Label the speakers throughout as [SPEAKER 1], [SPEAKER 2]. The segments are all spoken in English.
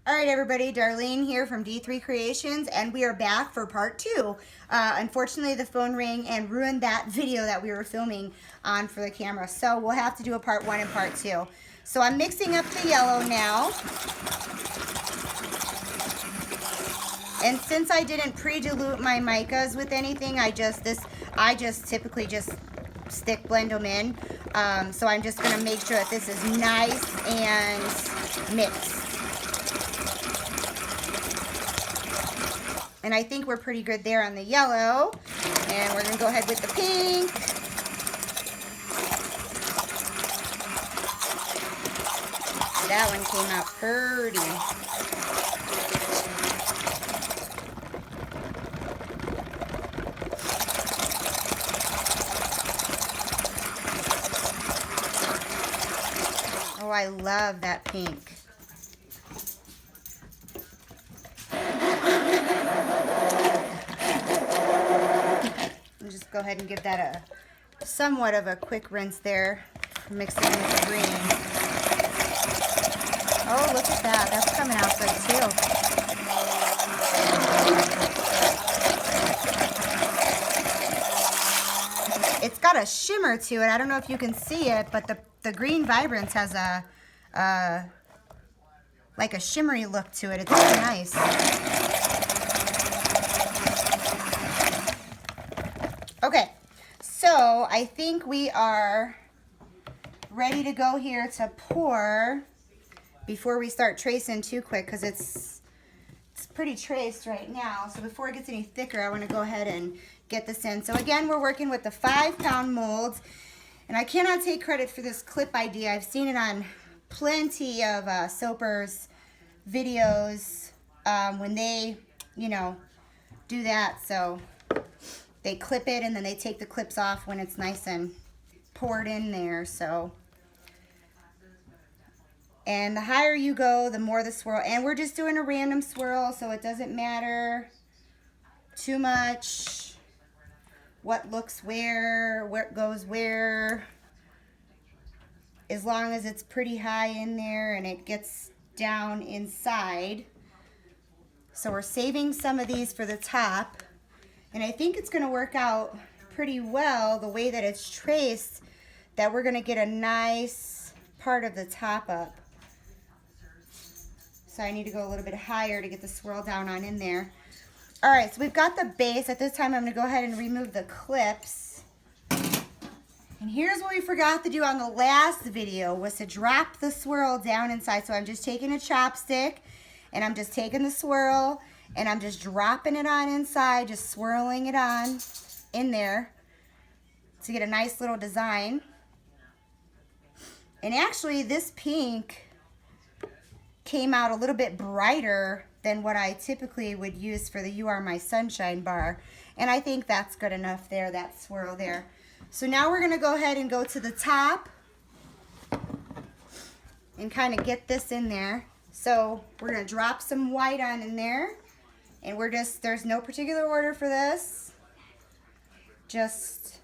[SPEAKER 1] All right, everybody, Darlene here from D3 Creations, and we are back for part 2. Unfortunately, the phone rang and ruined that video that we were filming on for the camera, so we'll have to do a part 1 and part 2. So I'm mixing up the yellow now. And since I didn't pre-dilute my micas with anything, I just typically just stick blend them in. So I'm just going to make sure that this is nice and mixed. And I think we're pretty good there on the yellow. And we're going to go ahead with the pink. That one came out pretty. Oh, I love that pink. Just go ahead and give that a somewhat of a quick rinse there, mixing with the green. Oh, look at that. That's coming out good too. It's got a shimmer to it. I don't know if you can see it, but the Green Vibrance has a like a shimmery look to it. It's really nice. Okay, so I think we are ready to go here to pour before we start tracing too quick, because it's pretty traced right now. So before it gets any thicker, I want to go ahead and get this in. So again, we're working with the 5-pound molds, and I cannot take credit for this clip idea. I've seen it on plenty of soapers videos when they, you know, do that. So they clip it and then they take the clips off when it's nice and poured in there. So, and the higher you go, the more the swirl. And we're just doing a random swirl, so it doesn't matter too much what looks where goes where, as long as it's pretty high in there and it gets down inside. So we're saving some of these for the top. And I think it's going to work out pretty well the way that it's traced, that we're going to get a nice part of the top up. So I need to go a little bit higher to get the swirl down on in there. All right, so we've got the base. At this time, I'm going to go ahead and remove the clips. And here's what we forgot to do on the last video, was to drop the swirl down inside. So I'm just taking a chopstick and I'm just taking the swirl and I'm just dropping it on inside, just swirling it on in there to get a nice little design. And actually this pink came out a little bit brighter than what I typically would use for the You Are My Sunshine bar. And I think that's good enough there, that swirl there. So now we're gonna go ahead and go to the top and kind of get this in there. So we're gonna drop some white on in there. And we're just, there's no particular order for this. Just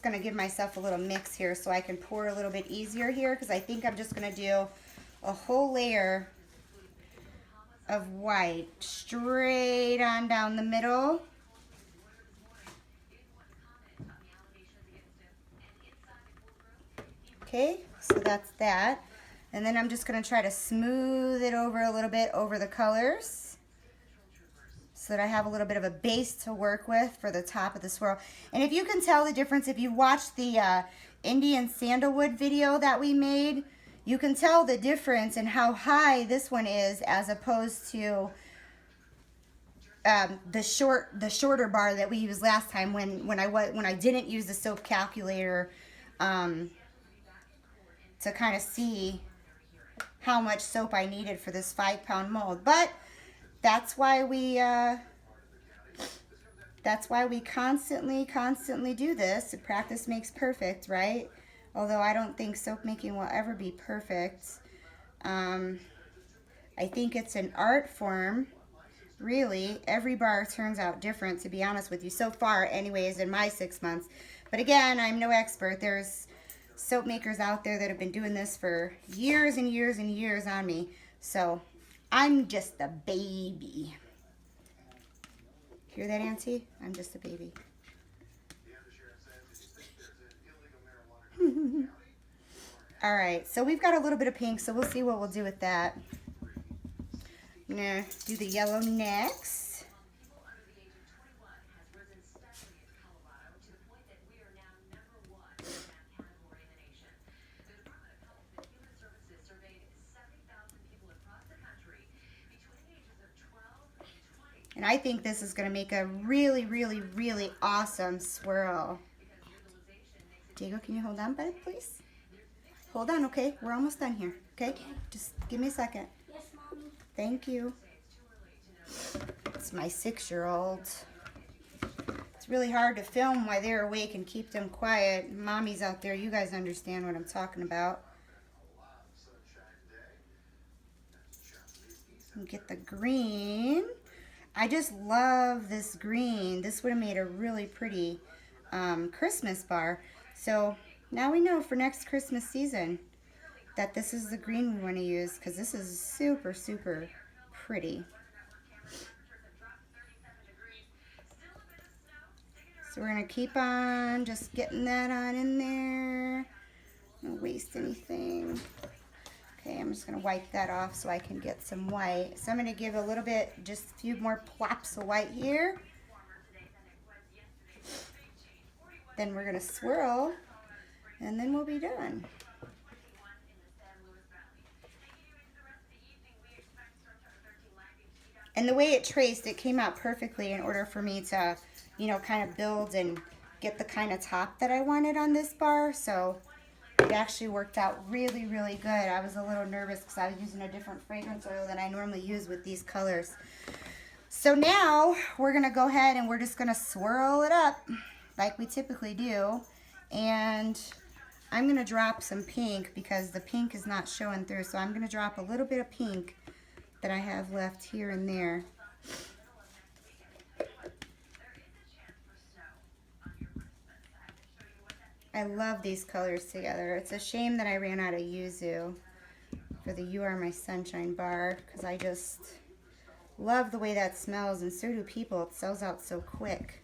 [SPEAKER 1] gonna give myself a little mix here so I can pour a little bit easier here, because I think I'm just gonna do a whole layer of white straight on down the middle. Okay, so that's that. And then I'm just going to try to smooth it over a little bit over the colors so that I have a little bit of a base to work with for the top of the swirl. And if you can tell the difference, if you watched the Indian Sandalwood video that we made, you can tell the difference in how high this one is as opposed to the shorter bar that we used last time when I didn't use the soap calculator to kind of see how much soap I needed for this 5-pound mold. But that's why we constantly do this. Practice makes perfect, right? Although I don't think soap making will ever be perfect. I think it's an art form, really. Every bar turns out different, to be honest with you, so far anyways in my 6 months. But again, I'm no expert. There's soap makers out there that have been doing this for years and years and years on me. So I'm just a baby. Hear that, Auntie? I'm just a baby. All right, so we've got a little bit of pink, so we'll see what we'll do with that. I'm gonna do the yellow next. And I think this is gonna make a really, really, really awesome swirl. Diego, can you hold on, bud, please? Hold on, okay? We're almost done here, okay? Just give me a second.
[SPEAKER 2] Yes, Mommy.
[SPEAKER 1] Thank you. It's my 6-year-old. It's really hard to film while they're awake and keep them quiet. Mommy's out there. You guys understand what I'm talking about. And get the green. I just love this green. This would have made a really pretty Christmas bar. So now we know for next Christmas season that this is the green we want to use, because this is super, super pretty. So we're going to keep on just getting that on in there. Don't waste anything. Okay, I'm just going to wipe that off so I can get some white. So I'm going to give a little bit, just a few more plops of white here. Then we're going to swirl, and then we'll be done. And the way it traced, it came out perfectly in order for me to, you know, kind of build and get the kind of top that I wanted on this bar. So it actually worked out really, really good. I was a little nervous because I was using a different fragrance oil than I normally use with these colors. So now we're going to go ahead and we're just going to swirl it up like we typically do. And I'm going to drop some pink because the pink is not showing through. So I'm going to drop a little bit of pink that I have left here and there. I love these colors together. It's a shame that I ran out of yuzu for the You Are My Sunshine bar, because I just love the way that smells, and so do people. It sells out so quick.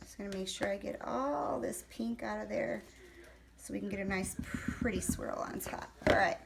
[SPEAKER 1] Just gonna make sure I get all this pink out of there so we can get a nice pretty swirl on top. All right,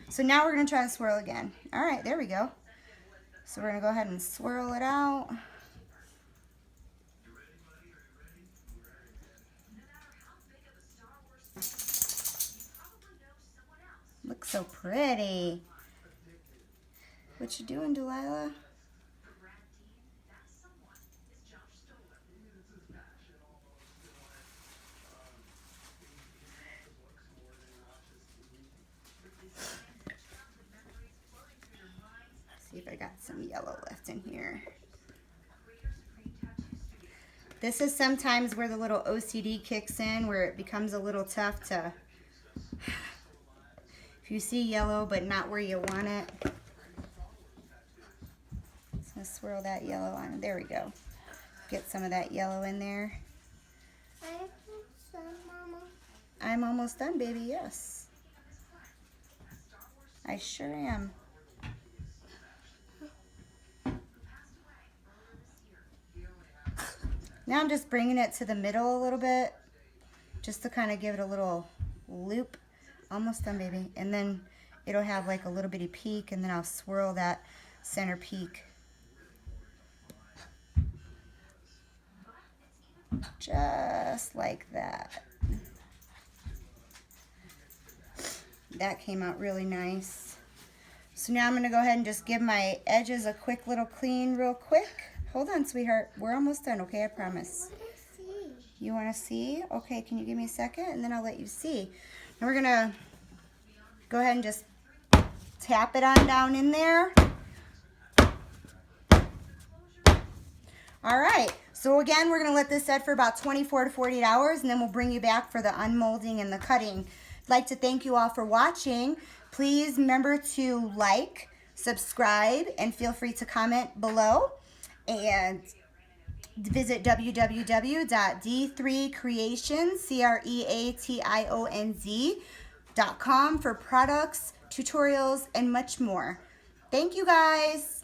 [SPEAKER 1] so now we're gonna try to swirl again. All right, there we go. So we're gonna go ahead and swirl it out. Looks so pretty. What you doing, Delilah? See if I got some yellow left in here. This is sometimes where the little OCD kicks in, where it becomes a little tough to, if you see yellow but not where you want it. Just gonna swirl that yellow on. There we go. Get some of that yellow in there. I'm almost done, baby, yes. I sure am. Now I'm just bringing it to the middle a little bit, just to kind of give it a little loop. Almost done, baby. And then it'll have like a little bitty peak, and then I'll swirl that center peak. Just like that. That came out really nice. So now I'm going to go ahead and just give my edges a quick little clean real quick. Hold on, sweetheart. We're almost done, okay? I promise. You want to see? Okay, can you give me a second? And then I'll let you see. And we're going to go ahead and just tap it on down in there. All right. So again, we're going to let this set for about 24 to 48 hours, and then we'll bring you back for the unmolding and the cutting. I'd like to thank you all for watching. Please remember to like, subscribe, and feel free to comment below. And visit www.d3creations.com for products, tutorials, and much more. Thank you guys.